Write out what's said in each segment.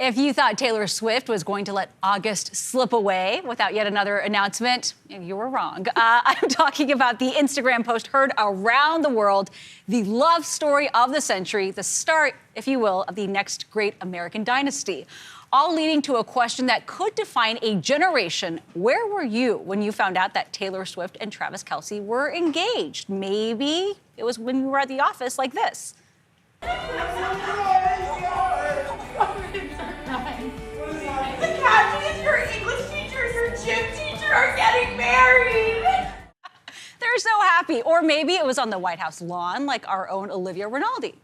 If you thought Taylor Swift was going to let August slip away without yet another announcement, you were wrong. I'm talking about the Instagram post heard around the world, the love story of the century, the start, if you will, of the next great American dynasty. All leading to a question that could define a generation. Where were you when you found out that Taylor Swift and Travis Kelce were engaged? Maybe it was when you were at the office like this. Your English teacher, your gym teacher are getting married. They're so happy. Or maybe it was on the White House lawn like our own Olivia Rinaldi.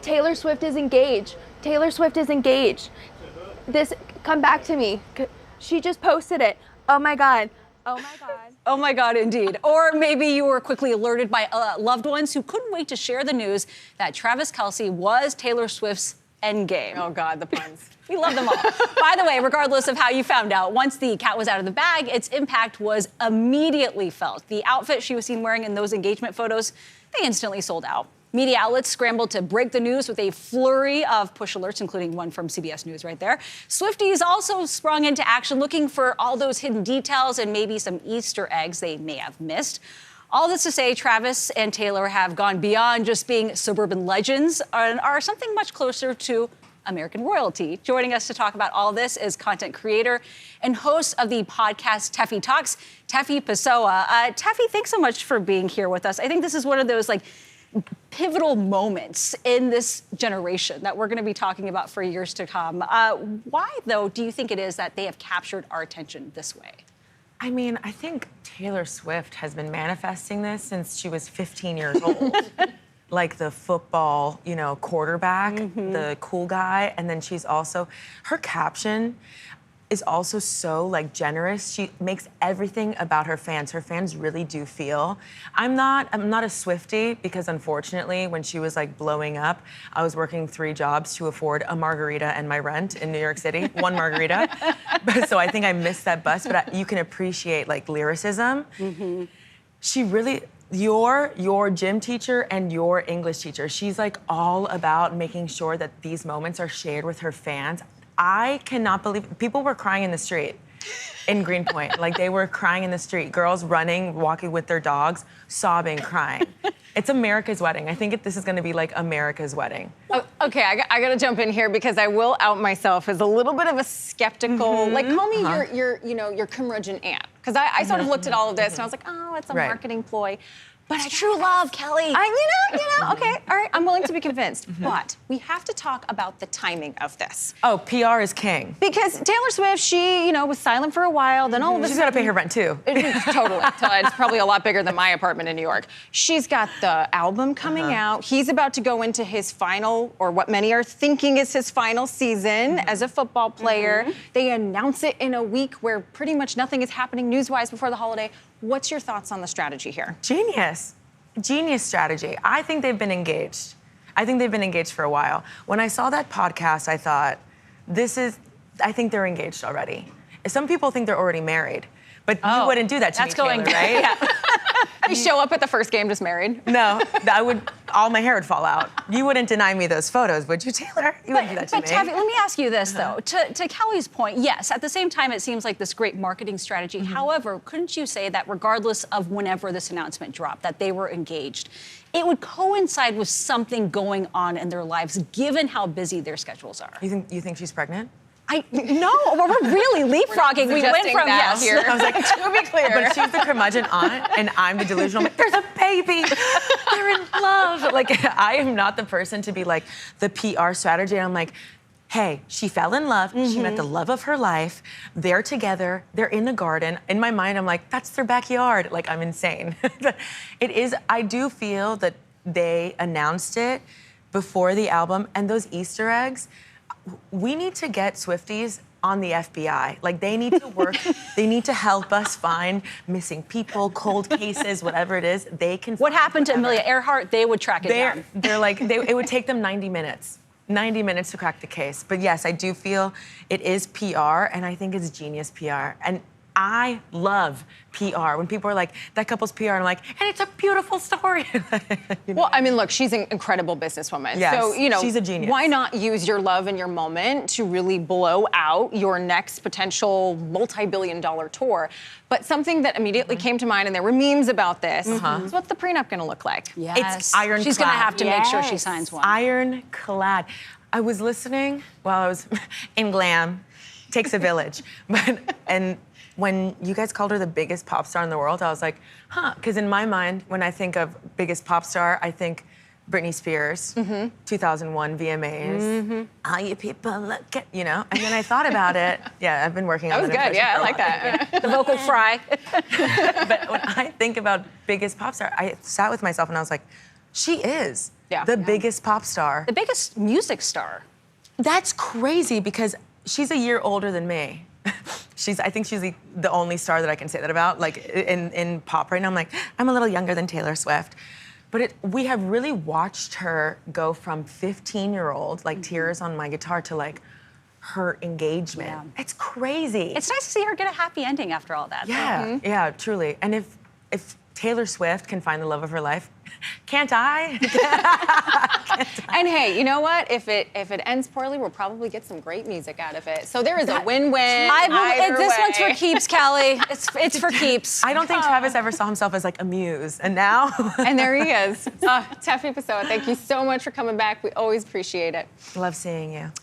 Taylor Swift is engaged. Taylor Swift is engaged. Come back to me. She just posted it. Oh my God. Oh my God. Oh my God, indeed. Or maybe you were quickly alerted by loved ones who couldn't wait to share the news that Travis Kelce was Taylor Swift's endgame. Oh God, the puns. We love them all. By the way, regardless of how you found out, once the cat was out of the bag, its impact was immediately felt. The outfit she was seen wearing in those engagement photos, they instantly sold out. Media outlets scrambled to break the news with a flurry of push alerts, including one from CBS News right there. Swifties also sprung into action looking for all those hidden details and maybe some Easter eggs they may have missed. All this to say, Travis and Taylor have gone beyond just being suburban legends and are something much closer to American royalty. Joining us to talk about all this is content creator and host of the podcast Tefi Talks, Tefi Pessoa. Tefi, thanks so much for being here with us. I think this is one of those pivotal moments in this generation that we're going to be talking about for years to come. Why, though, do you think it is that they have captured our attention this way? I mean, I think Taylor Swift has been manifesting this since she was 15 years old. Like the football, quarterback, the cool guy. And then she's also, her caption is also so generous. She makes everything about her fans. Her fans really do feel. I'm not a Swiftie because unfortunately when she was blowing up, I was working 3 jobs to afford a margarita and my rent in New York City, 1 margarita. So I think I missed that bus, but you can appreciate lyricism. She really, your gym teacher and your English teacher, she's all about making sure that these moments are shared with her fans. I cannot believe people were crying in the street in Greenpoint. They were crying in the street. Girls running, walking with their dogs, sobbing, crying. It's America's wedding. I think this is going to be America's wedding. Okay, I got to jump in here because I will out myself as a little bit of a skeptical. Call me your curmudgeon aunt, because I sort of looked at all of this and I was like, oh, it's a marketing ploy. But it's true love, Kelly. Okay, all right, I'm willing to be convinced. But we have to talk about the timing of this. Oh, PR is king. Because Taylor Swift, she, was silent for a while, then all of a sudden... She's got to pay her rent, too. Totally. It's probably a lot bigger than my apartment in New York. She's got the album coming out. He's about to go into his final, or what many are thinking is his final season as a football player. They announce it in a week where pretty much nothing is happening news-wise before the holiday. What's your thoughts on the strategy here? Genius strategy. I think they've been engaged. I think they've been engaged for a while. When I saw that podcast, I thought, I think they're engaged already. Some people think they're already married, but you wouldn't do that to me, Taylor, right? Yeah. You show up at the first game just married? No, all my hair would fall out. You wouldn't deny me those photos, would you, Taylor? You wouldn't do that to me. But Tefi, let me ask you this, though. To Kelly's point, yes, at the same time, it seems like this great marketing strategy. However, couldn't you say that regardless of whenever this announcement dropped, that they were engaged, it would coincide with something going on in their lives, given how busy their schedules are? You think she's pregnant? No, we're really leapfrogging. We went from yes. Here. I was like, to be clear. But she's the curmudgeon aunt, and I'm the delusional. There's a baby. They're in love. I am not the person to be the PR strategy. I'm hey, she fell in love. She met the love of her life. They're together. They're in the garden. In my mind, I'm that's their backyard. I'm insane. It is. I do feel that they announced it before the album, and those Easter eggs. We need to get Swifties on the FBI. They need to work. They need to help us find missing people, cold cases, whatever it is. They can. What happened to Amelia Earhart? They would track it down. It would take them 90 minutes. 90 minutes to crack the case. But yes, I do feel it is PR, and I think it's genius PR. And I love PR. When people are like, that couple's PR, I'm like, and it's a beautiful story. You know? Well, I mean, look, she's an incredible businesswoman. Yes, so, you know, she's a genius. Why not use your love and your moment to really blow out your next potential multi-billion-dollar tour? But something that immediately came to mind, and there were memes about this, is what's the prenup going to look like? Yes. It's ironclad. She's going to have to make sure she signs one. Ironclad. I was listening while I was in glam. Takes a village. And when you guys called her the biggest pop star in the world, I was like, huh. Because in my mind, when I think of biggest pop star, I think Britney Spears, 2001 VMAs. All you people look at, you know? And then I thought about it. Yeah, I've been working on That was that good. Yeah, I like impression that. The vocal fry. But when I think about biggest pop star, I sat with myself and I was like, she is the biggest pop star. The biggest music star. That's crazy because she's a year older than me. I think she's the only star that I can say that about. Like in pop right now, I'm like, I'm a little younger than Taylor Swift. But we have really watched her go from 15-year-old, like tears on my guitar, to like her engagement. Yeah. It's crazy. It's nice to see her get a happy ending after all that. Yeah, yeah, truly. And if Taylor Swift can find the love of her life, can't I? And hey, you know what? If it ends poorly, we'll probably get some great music out of it. So there is a win-win. This one's for keeps, Kelly. It's for keeps. I don't think Travis ever saw himself as like a muse, and now. And there he is. Tefi Pessoa, thank you so much for coming back. We always appreciate it. Love seeing you.